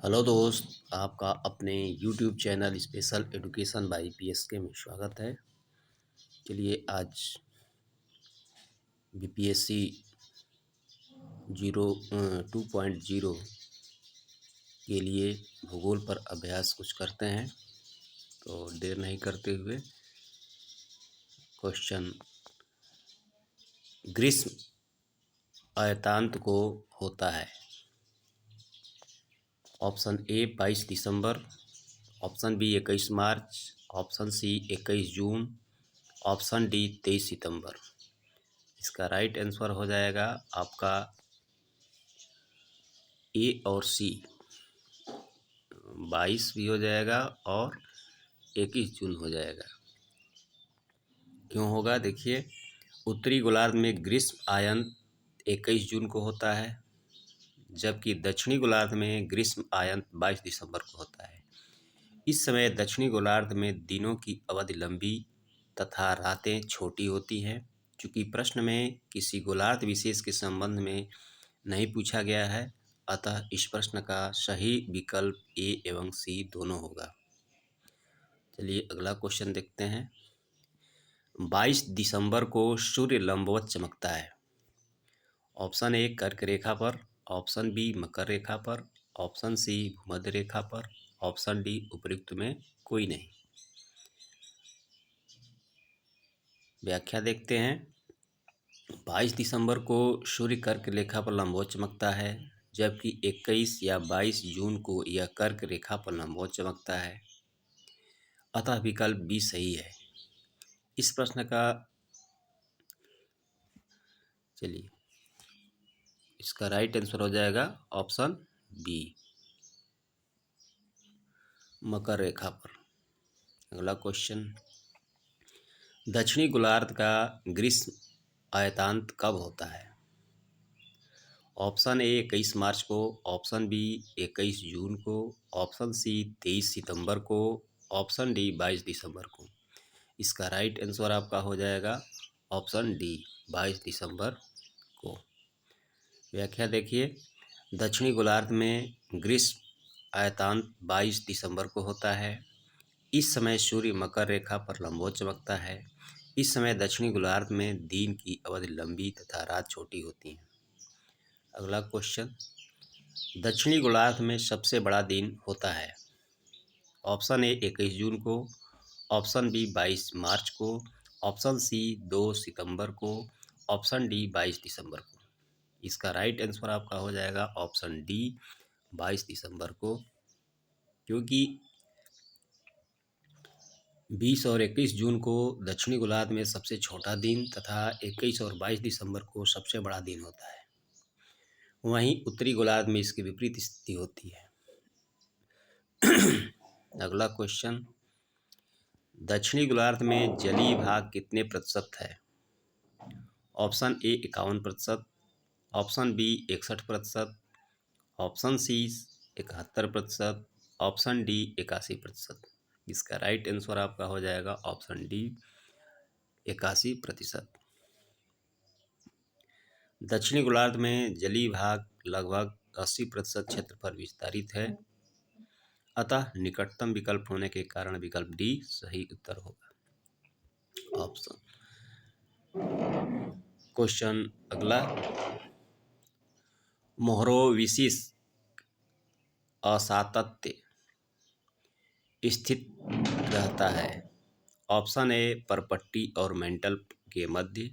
Hello दोस्त, आपका अपने YouTube channel special education by PSK में स्वागत है। चलिए आज बीपीएससी 2.0 के लिए भूगोल पर अभ्यास कुछ करते हैं। तो देर नहीं करते हुए क्वेश्चन, ग्रीष्म अयतांत को होता है। ऑप्शन ए 22 दिसंबर, ऑप्शन बी 21 मार्च, ऑप्शन सी 21 जून, ऑप्शन डी 23 सितंबर। इसका राइट आंसर हो जाएगा आपका ए और सी, 22 भी हो जाएगा और 21 जून हो जाएगा। क्यों होगा देखिए, उत्तरी गोलार्ध में ग्रीष्म आयन 21 जून को होता है, जबकि दक्षिणी गोलार्ध में ग्रीष्म आयन 22 दिसंबर को होता है। इस समय दक्षिणी गोलार्ध में दिनों की अवधि लंबी तथा रातें छोटी होती हैं। चूँकि प्रश्न में किसी गोलार्ध विशेष के संबंध में नहीं पूछा गया है, अतः इस प्रश्न का सही विकल्प ए एवं सी दोनों होगा। चलिए अगला क्वेश्चन देखते हैं। 22 दिसंबर को सूर्य लंबवत चमकता है। ऑप्शन ए कर्क रेखा पर, ऑप्शन बी मकर रेखा पर, ऑप्शन सी भूमध्य रेखा पर, ऑप्शन डी उपयुक्त में कोई नहीं। व्याख्या देखते हैं। 22 दिसंबर को सूर्य कर्क रेखा पर लंबवत चमकता है, जबकि 21 या 22 जून को यह कर्क रेखा पर लंबवत चमकता है। अतः विकल्प बी सही है। इस प्रश्न का चलिए इसका राइट आंसर हो जाएगा ऑप्शन बी, मकर रेखा पर। अगला क्वेश्चन, दक्षिणी गोलार्ध का ग्रीष्म अयतांत कब होता है? ऑप्शन ए 21 मार्च को, ऑप्शन बी 21 जून को, ऑप्शन सी 23 सितंबर को, ऑप्शन डी 22 दिसंबर को। इसका राइट आंसर आपका हो जाएगा ऑप्शन डी, 22 दिसंबर को। व्याख्या देखिए, दक्षिणी गोलार्ध में ग्रीष्म अयतांत 22 दिसंबर को होता है। इस समय सूर्य मकर रेखा पर लंबवत चमकता है। इस समय दक्षिणी गोलार्ध में दिन की अवधि लंबी तथा रात छोटी होती है। अगला क्वेश्चन, दक्षिणी गोलार्ध में सबसे बड़ा दिन होता है। ऑप्शन ए 21 जून को, ऑप्शन बी 22 मार्च को, ऑप्शन सी 2 सितंबर को, ऑप्शन डी 22 दिसंबर को। इसका राइट आंसर आपका हो जाएगा ऑप्शन डी, 22 दिसंबर को, क्योंकि 20 और 21 जून को दक्षिणी गोलार्ध में सबसे छोटा दिन तथा 21 और 22 दिसंबर को सबसे बड़ा दिन होता है। वहीं उत्तरी गोलार्ध में इसकी विपरीत स्थिति होती है। अगला क्वेश्चन, दक्षिणी गोलार्ध में जलीय भाग कितने प्रतिशत है? Option A 51%, option B 61%, option C 71%, option D 81%। इसका राइट आंसर आपका हो जाएगा ऑप्शन डी, 81%। दक्षिणी गोलार्ध में जलीय भाग लगभग 80% क्षेत्र पर विस्तारित है, अतः निकटतम विकल्प होने के कारण विकल्प डी सही उत्तर होगा। ऑप्शन क्वेश्चन अगला, मोहरोविसिस असातत्य स्थित रहता है। ऑप्शन ए परपट्टी और मेंटल के मध्य,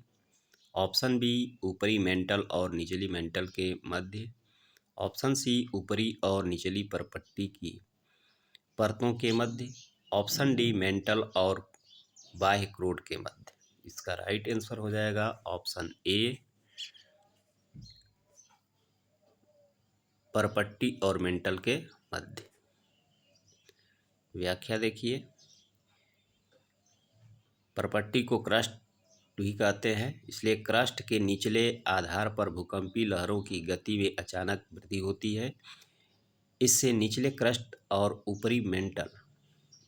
ऑप्शन बी ऊपरी मेंटल और निचली मेंटल के मध्य, ऑप्शन सी ऊपरी और निचली परपट्टी की परतों के मध्य, ऑप्शन डी मेंटल और बाह्य क्रोड के मध्य। इसका राइट आंसर हो जाएगा ऑप्शन ए, परपट्टी और मेंटल के मध्य। व्याख्या देखिए, परपट्टी को क्रस्ट भी कहते हैं, इसलिए क्रस्ट के निचले आधार पर भूकंपीय लहरों की गति में अचानक वृद्धि होती है। इससे निचले क्रस्ट और ऊपरी मेंटल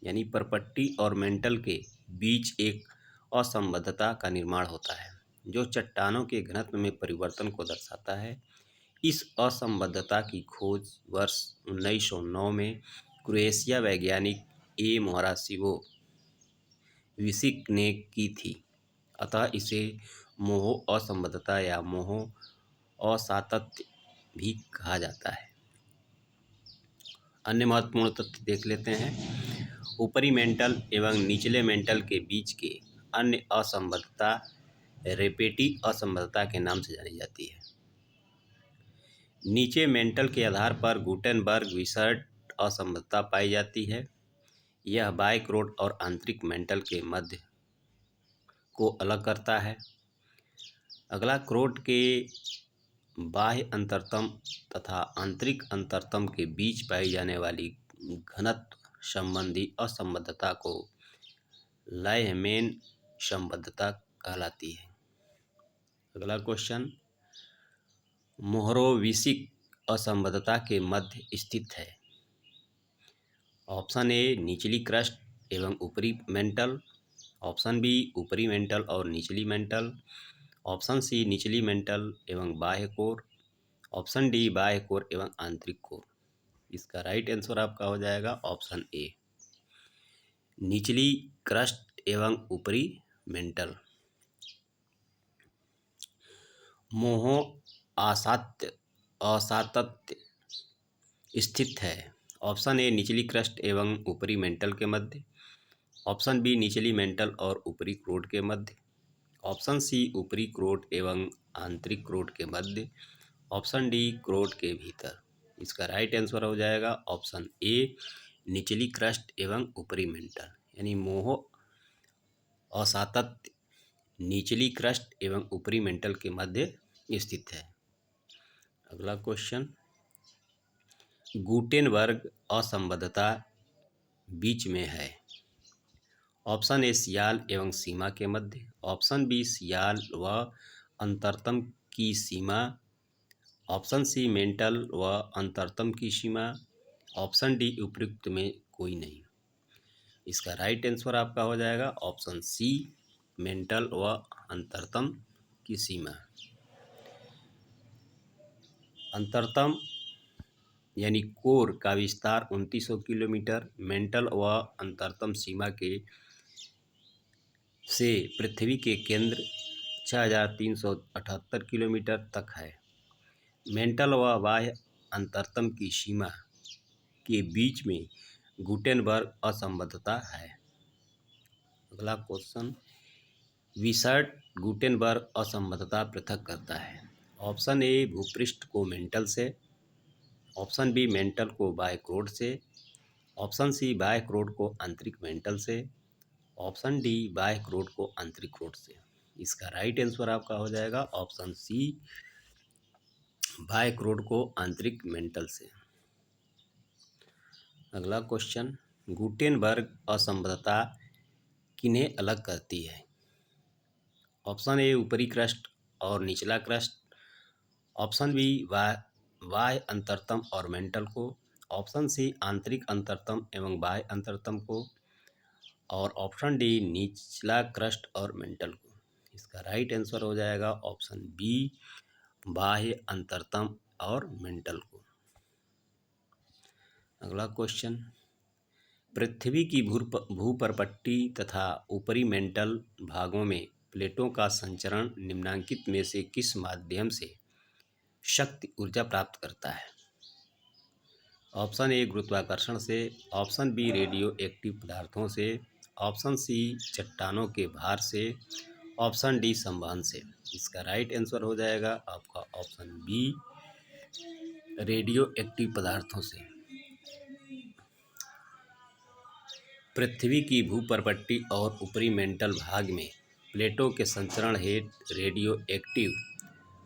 यानी परपट्टी और मेंटल के बीच एक असंबद्धता का निर्माण होता है, जो चट्टानों के घनत्व में परिवर्तन को दर्शाता है। इस असंबद्धता की खोज वर्ष 1909 में क्रोएशिया वैज्ञानिक ए मोरासिवो विसिक ने की थी। अतः इसे मोह असंबद्धता या मोह असातत्य भी कहा जाता है। अन्य महत्वपूर्ण तथ्य देख लेते हैं। ऊपरी मेंटल एवं निचले मेंटल के बीच के अन्य असंबद्धता रेपेटी असंबद्धता के नाम से जानी जाती है। नीचे मेंटल के आधार पर गुटेनबर्ग विसर्ट असंबद्धता पाई जाती है। यह बायक्रोड और आंतरिक मेंटल के मध्य को अलग करता है। अगला, क्रोड के बाह्य अंतरतम तथा आंतरिक अंतरतम के बीच पाई जाने वाली घनत्व संबंधी असंबद्धता को लायहमैन संबद्धता कहलाती है। अगला क्वेश्चन, मोहरोविसिक असंबद्धता के मध्य स्थित है। ऑप्शन ए निचली क्रस्ट एवं ऊपरी मेंटल, ऑप्शन बी ऊपरी मेंटल और निचली मेंटल, ऑप्शन सी निचली मेंटल एवं बाह्य कोर, ऑप्शन डी बाह्य कोर एवं आंतरिक कोर। इसका राइट आंसर आपका हो जाएगा ऑप्शन ए, निचली क्रस्ट एवं ऊपरी मेंटल। मोह असातत्य स्थित है। ऑप्शन ए निचली क्रस्ट एवं ऊपरी मेंटल के मध्य, ऑप्शन बी निचली मेंटल और ऊपरी क्रोड के मध्य, ऑप्शन सी ऊपरी क्रोड एवं आंतरिक क्रोड के मध्य, ऑप्शन डी क्रोड के भीतर। इसका राइट आंसर हो जाएगा ऑप्शन ए, निचली क्रस्ट एवं ऊपरी मेंटल। यानी मोह असातत्य निचली क्रस्ट एवं ऊपरी मेंटल के मध्य स्थित है। अगला क्वेश्चन, गुटेनबर्ग असंबद्धता बीच में है। ऑप्शन ए सियाल एवं सीमा के मध्य, ऑप्शन बी सियाल व अंतरतम की सीमा, ऑप्शन सी मेंटल व अंतरतम की सीमा, ऑप्शन डी उपयुक्त में कोई नहीं। इसका राइट आंसर आपका हो जाएगा ऑप्शन सी, मेंटल व अंतरतम की सीमा। अंतरतम यानी कोर का विस्तार 2900 किलोमीटर, मेंटल व अंतरतम सीमा के से पृथ्वी के केंद्र 6378 किलोमीटर तक है। मेंटल व बाह्य अंतरतम की सीमा के बीच में गुटेनबर्ग असंबद्धता है। अगला क्वेश्चन, विसर्ट गुटेनबर्ग असंबद्धता पृथक करता है। ऑप्शन ए भूपृष्ठ को मेंटल से, ऑप्शन बी मेंटल को बाह्य क्रोड से, ऑप्शन सी बाह्य क्रोड को आंतरिक मेंटल से, ऑप्शन डी बाह्य क्रोड को आंतरिक क्रोड से। इसका राइट आंसर आपका हो जाएगा ऑप्शन सी, बाह्य क्रोड को आंतरिक मेंटल से। अगला क्वेश्चन, गुटेनबर्ग असंबद्धता किन्हें अलग करती है। ऑप्शन ए ऊपरी क्रस्ट और निचला क्रस्ट, ऑप्शन बी बाह्य अंतरतम और मेंटल को, ऑप्शन सी आंतरिक अंतरतम एवं बाह्य अंतरतम को, और ऑप्शन डी निचला क्रस्ट और मेंटल को। इसका राइट आंसर हो जाएगा ऑप्शन बी, बाह्य अंतरतम और मेंटल को। अगला क्वेश्चन, पृथ्वी की भूपर्पट्टी तथा ऊपरी मेंटल भागों में प्लेटों का संचरण निम्नलिखित में से किस माध्यम से शक्ति ऊर्जा प्राप्त करता है। ऑप्शन ए गुरुत्वाकर्षण से, ऑप्शन बी रेडियो एक्टिव पदार्थों से, ऑप्शन सी चट्टानों के भार से, ऑप्शन डी संवहन से। इसका राइट आंसर हो जाएगा आपका ऑप्शन बी, रेडियो एक्टिव पदार्थों से। पृथ्वी की भूपर्पट्टी और ऊपरी मेंटल भाग में प्लेटों के संचरण हेतु रेडियो एक्टिव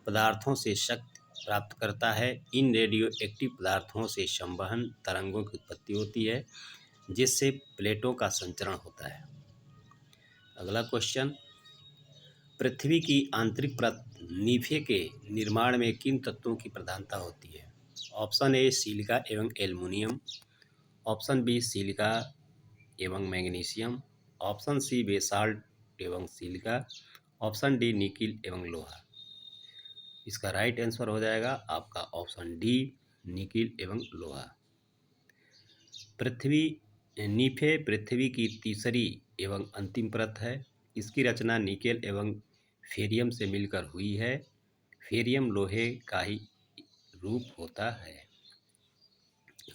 पदार्थों से शक्ति प्राप्त करता है। इन रेडियो एक्टिव पदार्थों से संवहन तरंगों की उत्पत्ति होती है, जिससे प्लेटों का संचरण होता है। अगला क्वेश्चन, पृथ्वी की आंतरिक परत नीफे के निर्माण में किन तत्वों की प्रधानता होती है। ऑप्शन ए सिलिका एवं एल्युमिनियम, ऑप्शन बी सिलिका एवं मैग्नीशियम, ऑप्शन सी बेसाल्ट एवं सिलिका, ऑप्शन डी निकिल एवं लोहा। इसका राइट आंसर हो जाएगा आपका ऑप्शन डी, निकिल एवं लोहा। पृथ्वी नीफे पृथ्वी की तीसरी एवं अंतिम परत है। इसकी रचना निकेल एवं फेरियम से मिलकर हुई है। फेरियम लोहे का ही रूप होता है।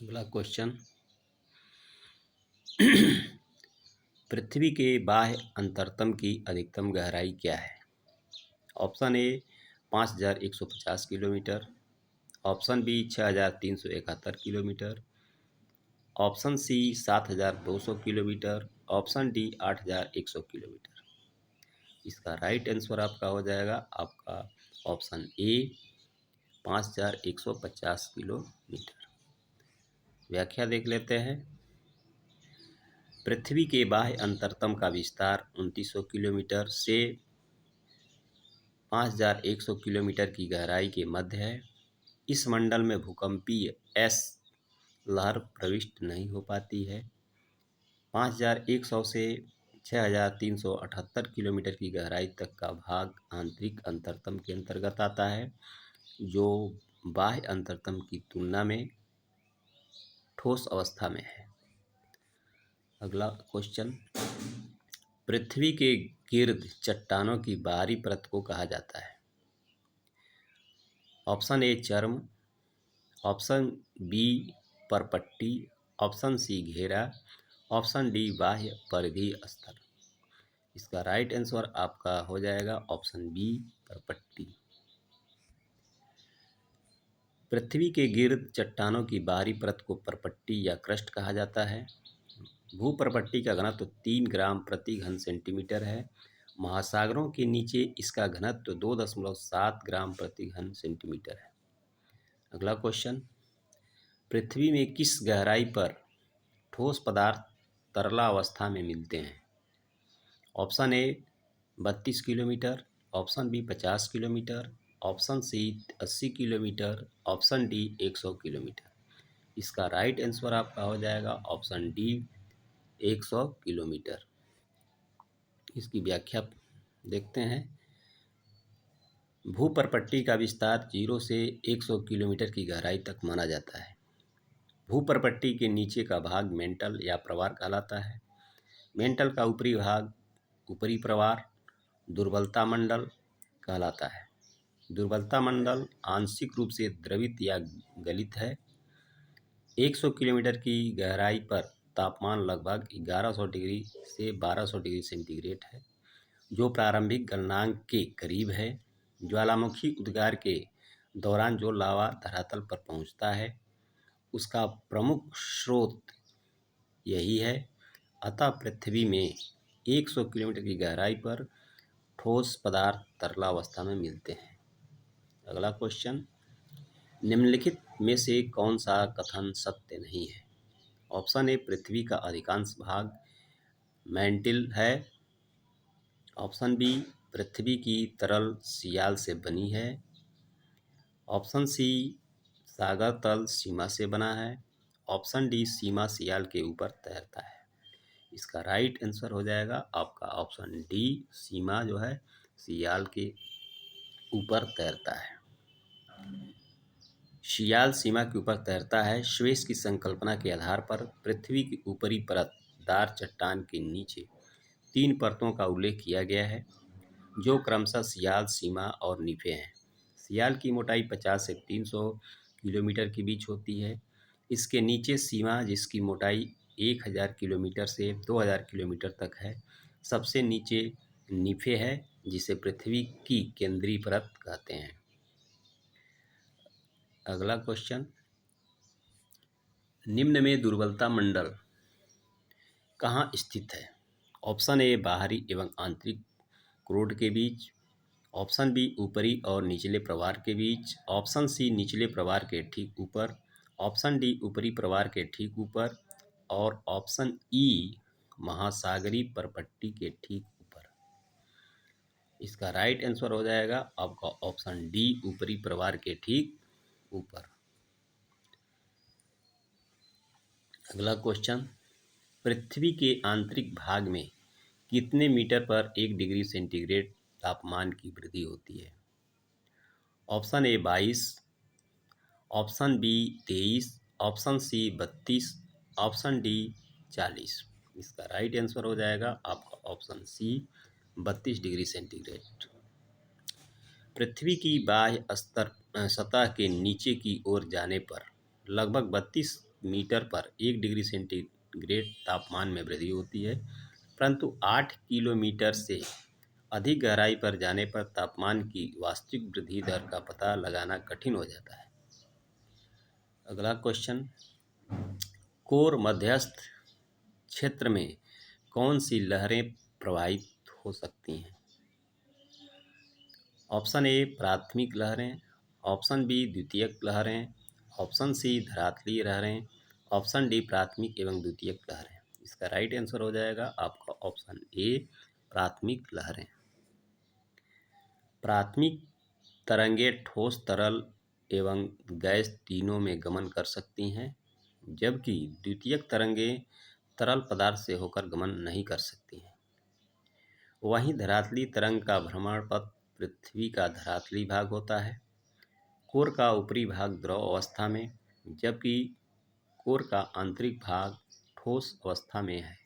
अगला क्वेश्चन, पृथ्वी के बाह्य अंतरतम की अधिकतम गहराई क्या है? Option A 5150 kilometre, option B 6371 kilometre, option C 7200 kilometre, option D 8100 kilometre. इसका राइट आंसर आपका हो जाएगा आपका ऑप्शन ए 5150 किलोमीटर। व्याख्या देख लेते हैं। पृथ्वी के बाह्य अंतरतम का विस्तार 2900 किलोमीटर से 5100 किलोमीटर की गहराई के मध्य है। इस मंडल में भूकंपीय एस लहर प्रविष्ट नहीं हो पाती है। 5100 से 6378 किलोमीटर की गहराई तक का भाग आंतरिक अंतरतम के अंतर्गत आता है, जो बाह्य अंतरतम की तुलना में ठोस अवस्था में है। अगला क्वेश्चन, पृथ्वी के गिर्द चट्टानों की बाहरी परत को कहा जाता है? ऑप्शन ए चर्म, ऑप्शन बी परपट्टी, ऑप्शन सी घेरा, ऑप्शन डी बाह्य परिधीय स्तर। इसका राइट आंसर आपका हो जाएगा ऑप्शन बी परपट्टी। पृथ्वी के गिर्द चट्टानों की बाहरी परत को परपट्टी या क्रस्ट कहा जाता है। भूपरपट्टी का घनत्व 3 ग्राम प्रति घन सेंटीमीटर है। महासागरों के नीचे इसका घनत्व 2.7 ग्राम प्रति घन सेंटीमीटर है। अगला क्वेश्चन, पृथ्वी में किस गहराई पर ठोस पदार्थ तरला अवस्था में मिलते हैं? Option A 32 kilometre, option B 50 kilometre, option C 80 kilometre, option D 100 kilometre. इसका राइट आंसर आपका हो जाएगा ऑप्शन डी 100 किलोमीटर। इसकी व्याख्या देखते हैं। भूपरपट्टी का विस्तार 0 से 100 किलोमीटर की गहराई तक माना जाता है। भूपरपट्टी के नीचे का भाग मेंटल या प्रवार कहलाता है। मेंटल का ऊपरी भाग ऊपरी प्रवार दुर्बलता मंडल कहलाता है। दुर्बलता मंडल आंशिक रूप से द्रवित या गलित है। 100 किलोमीटर की गहराई पर तापमान लगभग 1100 डिग्री से 1200 डिग्री सेंटीग्रेड है, जो प्रारंभिक गलनांक के करीब है। ज्वालामुखी उद्गार के दौरान जो लावा धरातल पर पहुंचता है, उसका प्रमुख स्रोत यही है। अतः पृथ्वी में 100 किलोमीटर की गहराई पर ठोस पदार्थ तरलावस्था में मिलते हैं। अगला क्वेश्चन, निम्नलिखित में से कौन सा कथन सत्य नहीं है? ऑप्शन ए पृथ्वी का अधिकांश भाग मैंटिल है, ऑप्शन बी पृथ्वी की तरल सियाल से बनी है, ऑप्शन सी सागर तल सीमा से बना है, ऑप्शन डी सीमा सियाल के ऊपर तैरता है। इसका राइट आंसर हो जाएगा आपका ऑप्शन डी, सीमा जो है सियाल के ऊपर तैरता है। सियाल सीमा के ऊपर तैरता है। श्वेस की संकल्पना के आधार पर पृथ्वी की ऊपरी परत दार चट्टान के नीचे 3 परतों का उल्लेख किया गया है, जो क्रमशः सियाल, सीमा और नीफे हैं। सियाल की मोटाई 50 से 300 किलोमीटर के बीच होती है। इसके नीचे सीमा, जिसकी मोटाई 1000 किलोमीटर से 2000 किलोमीटर तक है। सबसे नीचे नीफे है, जिसे पृथ्वी की केंद्रीय परत कहते हैं। अगला क्वेश्चन, निम्न में दुर्बलता मंडल कहाँ स्थित है? ऑप्शन ए बाहरी एवं आंतरिक क्रोड के बीच, ऑप्शन बी ऊपरी और निचले प्रवार के बीच, ऑप्शन सी निचले प्रवार के ठीक ऊपर, ऑप्शन डी ऊपरी प्रवार के ठीक ऊपर और ऑप्शन ई महासागरीय परपट्टी के ठीक ऊपर। इसका राइट आंसर हो जाएगा आपका ऑप्शन डी, ऊपरी प्रवार के ठीक ऊपर। अगला क्वेश्चन, पृथ्वी के आंतरिक भाग में कितने मीटर पर 1 डिग्री सेंटीग्रेड तापमान की वृद्धि होती है? Option A 22, option B 23, option C 32, option D 40। इसका राइट आंसर हो जाएगा आपका ऑप्शन सी 32 डिग्री सेंटीग्रेड। पृथ्वी की बाह्य सतह के नीचे की ओर जाने पर लगभग 32 मीटर पर 1 डिग्री सेंटीग्रेड तापमान में वृद्धि होती है, परंतु 8 किलोमीटर से अधिक गहराई पर जाने पर तापमान की वास्तविक वृद्धि दर का पता लगाना कठिन हो जाता है। अगला क्वेश्चन, कोर मध्यस्थ क्षेत्र में कौन सी लहरें प्रवाहित हो सकती हैं? ऑप्शन ए प्राथमिक लहरें, ऑप्शन बी द्वितीयक लहरें, ऑप्शन सी धरातलीय लहरें, ऑप्शन डी प्राथमिक एवं द्वितीयक लहरें। इसका राइट आंसर हो जाएगा आपका ऑप्शन ए प्राथमिक लहरें। प्राथमिक तरंगे ठोस, तरल एवं गैस तीनों में गमन कर सकती हैं, जबकि द्वितीयक तरंगे तरल पदार्थ से होकर गमन नहीं कर सकती हैं। वहीं धरातलीय तरंग का भ्रमण पथ पृथ्वी का धरातलीय भाग होता है। कोर का ऊपरी भाग द्रव अवस्था में, जबकि कोर का आंतरिक भाग ठोस अवस्था में है।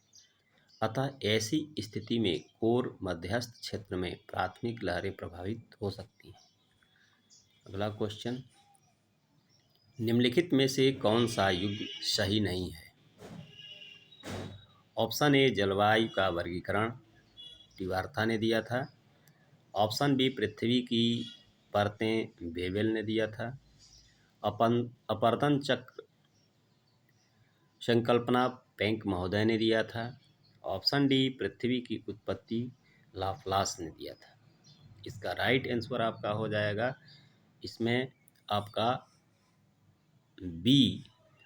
अतः ऐसी स्थिति में कोर मध्यस्थ क्षेत्र में प्राथमिक लहरें प्रभावित हो सकती हैं। अगला क्वेश्चन, निम्नलिखित में से कौन सा युग्म सही नहीं है? ऑप्शन ए जलवायु का वर्गीकरण टिवार्था ने दिया था, ऑप्शन बी पृथ्वी की परतें बेवेल ने दिया था, अपरदन चक्र संकल्पना पेंक महोदय ने दिया था, ऑप्शन डी पृथ्वी की उत्पत्ति लाप्लास ने दिया था। इसका राइट आंसर आपका हो जाएगा इसमें आपका बी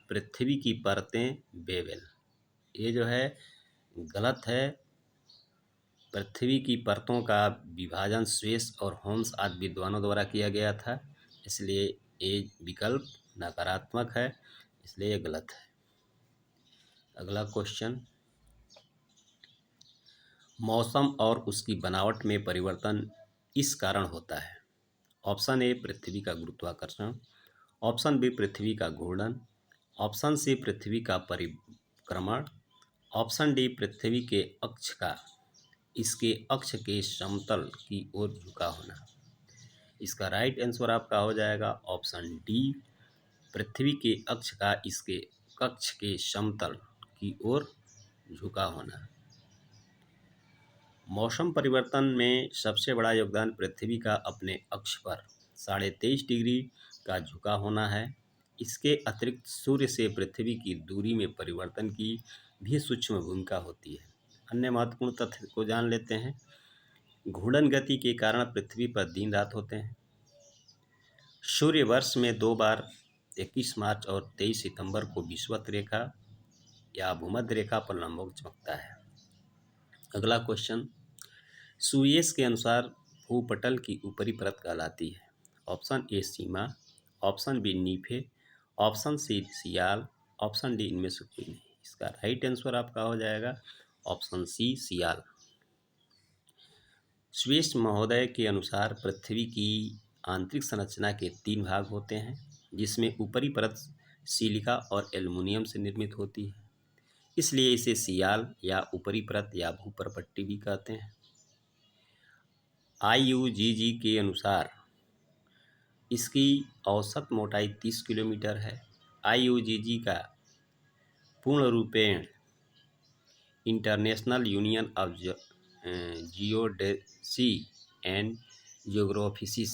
पृथ्वी की परतें बेवेल। ये जो है गलत है। पृथ्वी की परतों का विभाजन स्वेस और होम्स आदि विद्वानों द्वारा किया गया था, इसलिए ये विकल्प नकारात्मक है, इसलिए ये गलत है। अगला क्वेश्चन, मौसम और उसकी बनावट में परिवर्तन इस कारण होता है? ऑप्शन ए पृथ्वी का गुरुत्वाकर्षण, ऑप्शन बी पृथ्वी का घूर्णन, ऑप्शन सी पृथ्वी का परिक्रमण, ऑप्शन डी पृथ्वी के अक्ष का इसके अक्ष के समतल की ओर झुका होना। इसका राइट आंसर आपका हो जाएगा ऑप्शन डी पृथ्वी के अक्ष का इसके कक्ष के समतल की ओर झुका होना। मौसम परिवर्तन में सबसे बड़ा योगदान पृथ्वी का अपने अक्ष पर 23.5 डिग्री का झुका होना है। इसके अतिरिक्त सूर्य से पृथ्वी की दूरी में परिवर्तन की भी सूक्ष्म भूमिका होती है। अन्य महत्वपूर्ण तथ्य को जान लेते हैं। घूर्णन गति के कारण पृथ्वी पर दिन रात होते हैं। सूर्य वर्ष में 2 बार 21 मार्च और 23 सितंबर को विषुवत रेखा या भूमध्य रेखा पर लंबवत चमकता है। अगला क्वेश्चन, सुयेस के अनुसार भूपटल की ऊपरी परत कहलाती है? Option A sima, option B nife, option C sial, option D इनमें से कोई नहीं। इसका राइट आंसर आपका हो जाएगा ऑप्शन सी सियाल। सुयेस महोदय के अनुसार पृथ्वी की आंतरिक संरचना के 3 भाग होते हैं, जिसमें ऊपरी परत सिलिका और एल्युमिनियम से निर्मित होती है, इसलिए इसे सियाल या ऊपरी परत या भूपरपट्टी भी कहते हैं। IUGG के अनुसार इसकी औसत मोटाई 30 किलोमीटर है। IUGG का पूर्ण रूपेण international union of geodesy and जियोग्राफिसिस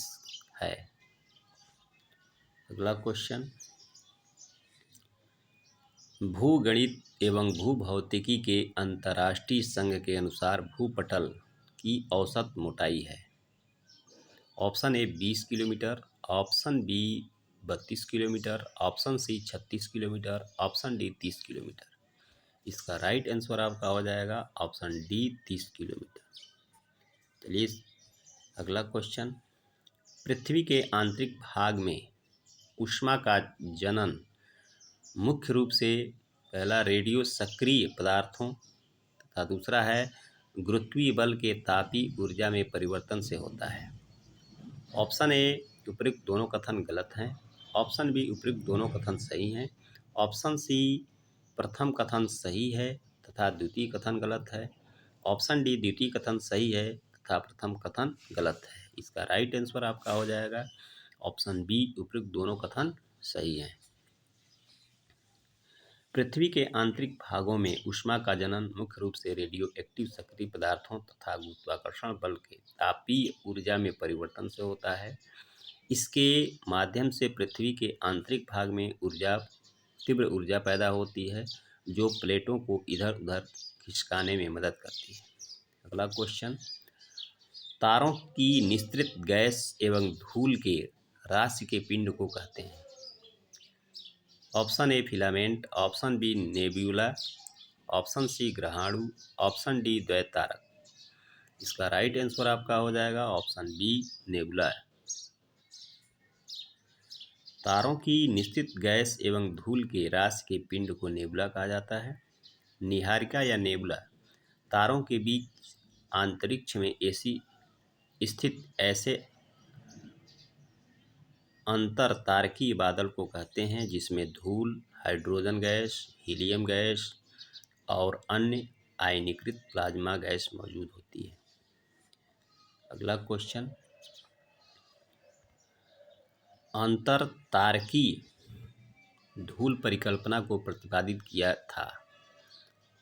है। अगला क्वेश्चन, भूगणित एवं भूभौतिकी के अंतर्राष्ट्रीय संघ के अनुसार भूपटल की औसत मोटाई है? Option A 20 kilometre, option B 32 kilometre, option C 36 kilometre, option D 30 kilometre. इसका राइट आंसर आपका हो जाएगा ऑप्शन डी 30 किलोमीटर। चलिए अगला क्वेश्चन, पृथ्वी के आंतरिक भाग में ऊष्मा का जनन मुख्य रूप से पहला रेडियो सक्रिय पदार्थों तथा दूसरा है गुरुत्वीय बल के तापीय ऊर्जा में परिवर्तन से होता है। ऑप्शन ए उपयुक्त दोनों कथन गलत हैं। ऑप्शन बी उपयुक्त दोनों कथन सही हैं। ऑप्शन सी प्रथम कथन सही है तथा द्वितीय कथन गलत है। ऑप्शन डी द्वितीय कथन सही है तथा प्रथम कथन गलत है। इसका राइट आंसर आपका हो जाएगा ऑप्शन बी उपयुक्त दोनों कथन सही हैं। पृथ्वी के आंतरिक भागों में ऊष्मा का जनन मुख्य रूप से रेडियो एक्टिव सक्रिय पदार्थों तथा गुरुत्वाकर्षण बल के तापीय ऊर्जा में परिवर्तन से होता है। इसके माध्यम से पृथ्वी के आंतरिक भाग में तीव्र ऊर्जा पैदा होती है जो प्लेटों को इधर उधर खिसकाने में मदद करती है। अगला क्वेश्चन, तारों की निस्तृत गैस एवं धूल के राशि के पिंड को कहते हैं। Option A filament, option B nebula, option C ग्रहाणु, ऑप्शन डी द्वैतारक। इसका राइट आंसर आपका हो जाएगा ऑप्शन बी नेबुला। तारों की निश्चित गैस एवं धूल के राशि के पिंड को नेबुला कहा जाता है। निहारिका या नेबुला तारों के बीच अंतरिक्ष में स्थित ऐसे अंतर तारकीय बादल को कहते हैं जिसमें धूल, हाइड्रोजन गैस, हीलियम गैस और अन्य आयनीकृत प्लाज्मा गैस मौजूद होती है। अगला क्वेश्चन, अंतर तारकीय धूल परिकल्पना को प्रतिपादित किया था।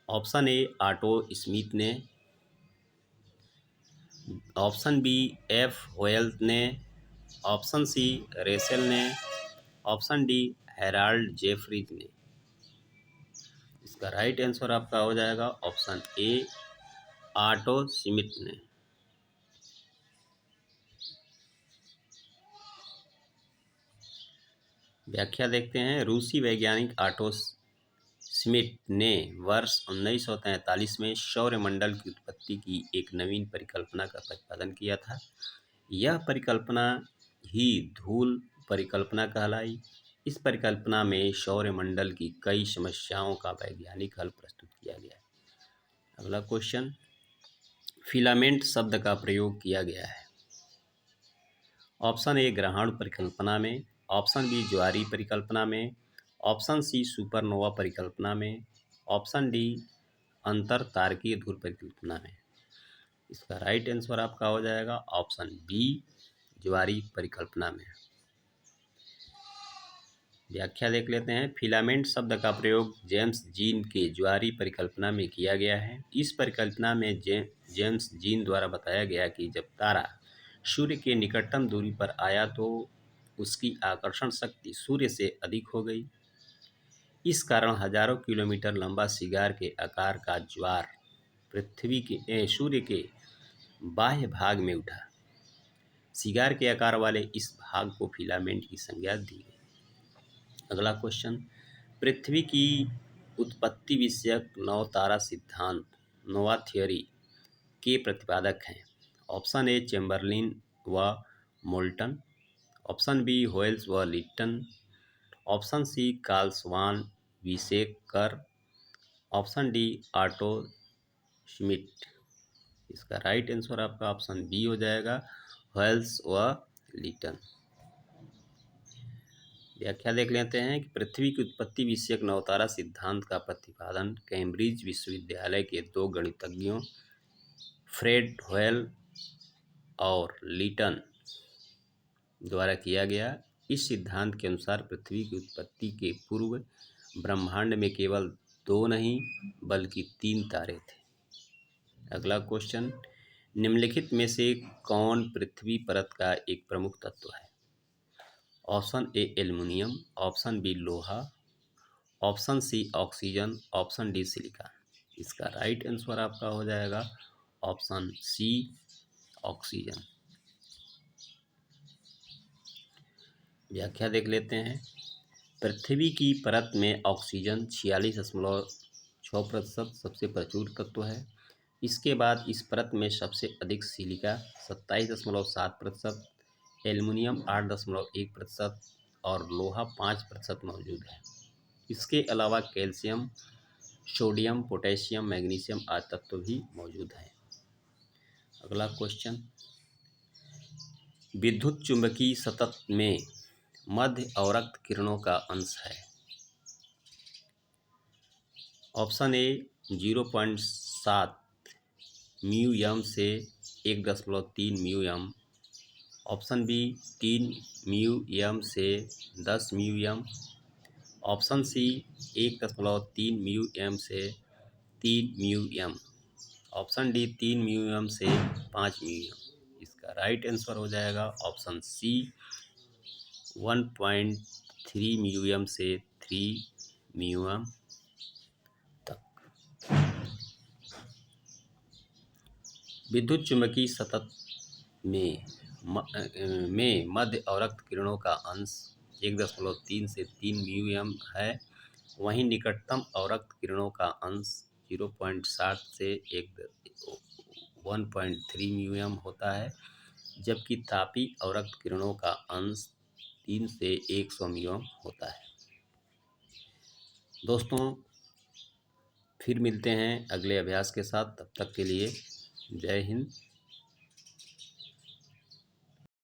ऑप्शन ए ऑटो स्मिथ ने, ऑप्शन बी एफ वेल्स ने, ऑप्शन सी रेसेल ने, ऑप्शन डी हेराल्ड जेफरीज ने। इसका राइट आंसर आपका हो जाएगा ऑप्शन ए ऑटो स्मिथ ने। व्याख्या देखते हैं। रूसी वैज्ञानिक ऑटो स्मिथ ने वर्ष 1943 में सौरमंडल की उत्पत्ति की एक नवीन परिकल्पना का प्रतिपादन किया था। यह परिकल्पना ही धूल परिकल्पना कहलाई। इस परिकल्पना में सौरमंडल की कई समस्याओं का वैज्ञानिक हल प्रस्तुत किया गया। अगला क्वेश्चन, फिलामेंट शब्द का प्रयोग किया गया है। ऑप्शन ए ग्रहाणु परिकल्पना में, ऑप्शन बी ज्वारीय परिकल्पना में, ऑप्शन सी सुपरनोवा परिकल्पना में, ऑप्शन डी अंतर तारकीय धूल परिकल्पना में। इसका राइट आंसर आपका हो जाएगा ऑप्शन बी ज्वारीय परिकल्पना में। व्याख्या देख लेते हैं। फिलामेंट शब्द का प्रयोग जेम्स जीन के ज्वारीय परिकल्पना में किया गया है। इस परिकल्पना में जेम्स जीन द्वारा बताया गया कि जब तारा सूर्य के निकटतम दूरी पर आया तो उसकी आकर्षण शक्ति सूर्य से अधिक हो गई। इस कारण हजारों किलोमीटर लंबा सिगार के आकार का ज्वार सूर्य के बाह्य भाग में उठा। सिगार के आकार वाले इस भाग को फिलामेंट की संज्ञा दी गई। अगला क्वेश्चन, पृथ्वी की उत्पत्ति विषयक नौ तारा सिद्धांत नोवा थ्योरी के प्रतिपादक हैं। ऑप्शन ए चैम्बरलिन व मोल्टन, ऑप्शन बी होयल्स व लिट्टन, ऑप्शन सी कार्ल स्वान विसेकर, ऑप्शन डी ऑटो श्मिट। इसका राइट आंसर आपका ऑप्शन बी हो जाएगा होयल्स व लिट्टन। व्याख्या देख लेते हैं कि पृथ्वी की उत्पत्ति विषयक नवतारा सिद्धांत का प्रतिपादन कैम्ब्रिज विश्वविद्यालय के दो गणितज्ञों फ्रेड होयल और लिटन द्वारा किया गया। इस सिद्धांत के अनुसार पृथ्वी की उत्पत्ति के पूर्व ब्रह्मांड में केवल दो नहीं बल्कि 3 तारे थे। अगला क्वेश्चन, निम्नलिखित में से कौन पृथ्वी परत का एक प्रमुख तत्व है। Option A aluminium, option B लोहा, option C oxygen, option D silicon. इसका राइट आंसर आपका हो जाएगा ऑप्शन सी ऑक्सीजन। व्याख्या देख लेते हैं। पृथ्वी की परत में ऑक्सीजन 46.6% सबसे प्रचुर तत्व है। इसके बाद इस परत में सबसे अधिक सिलिका 27.7%, एल्युमिनियम 8.1% और लोहा 5% मौजूद है। इसके अलावा कैल्शियम, सोडियम, पोटेशियम, मैग्नीशियम आदि तत्व भी मौजूद हैं। अगला क्वेश्चन, विद्युत चुम्बकीय सतत में मध्य अवरक्त किरणों का अंश है। ऑप्शन ए 0.7 म्यू एम से 1.3 mu m. Option B 3 mu m से 10 mu m. Option C 1.3 mu m से 3 mu m. Option D 3 mu m से 5 म्यू एम। इसका राइट आंसर हो जाएगा ऑप्शन सी 1.3 म्यू एम से 3 म्यू एम तक। विद्युत चुम्बकीय सतत में मध्य अवरक्त किरणों का अंश 1.3 से 3 म्यू एम है। वहीं निकटतम अवरक्त किरणों का अंश 0.7 से 1.3 म्यू एम होता है, जबकि तापीय अवरक्त किरणों का अंश 3 से 100 म्यू एम होता है। दोस्तों, फिर मिलते हैं अगले अभ्यास के साथ। तब तक के लिए जय हिंद,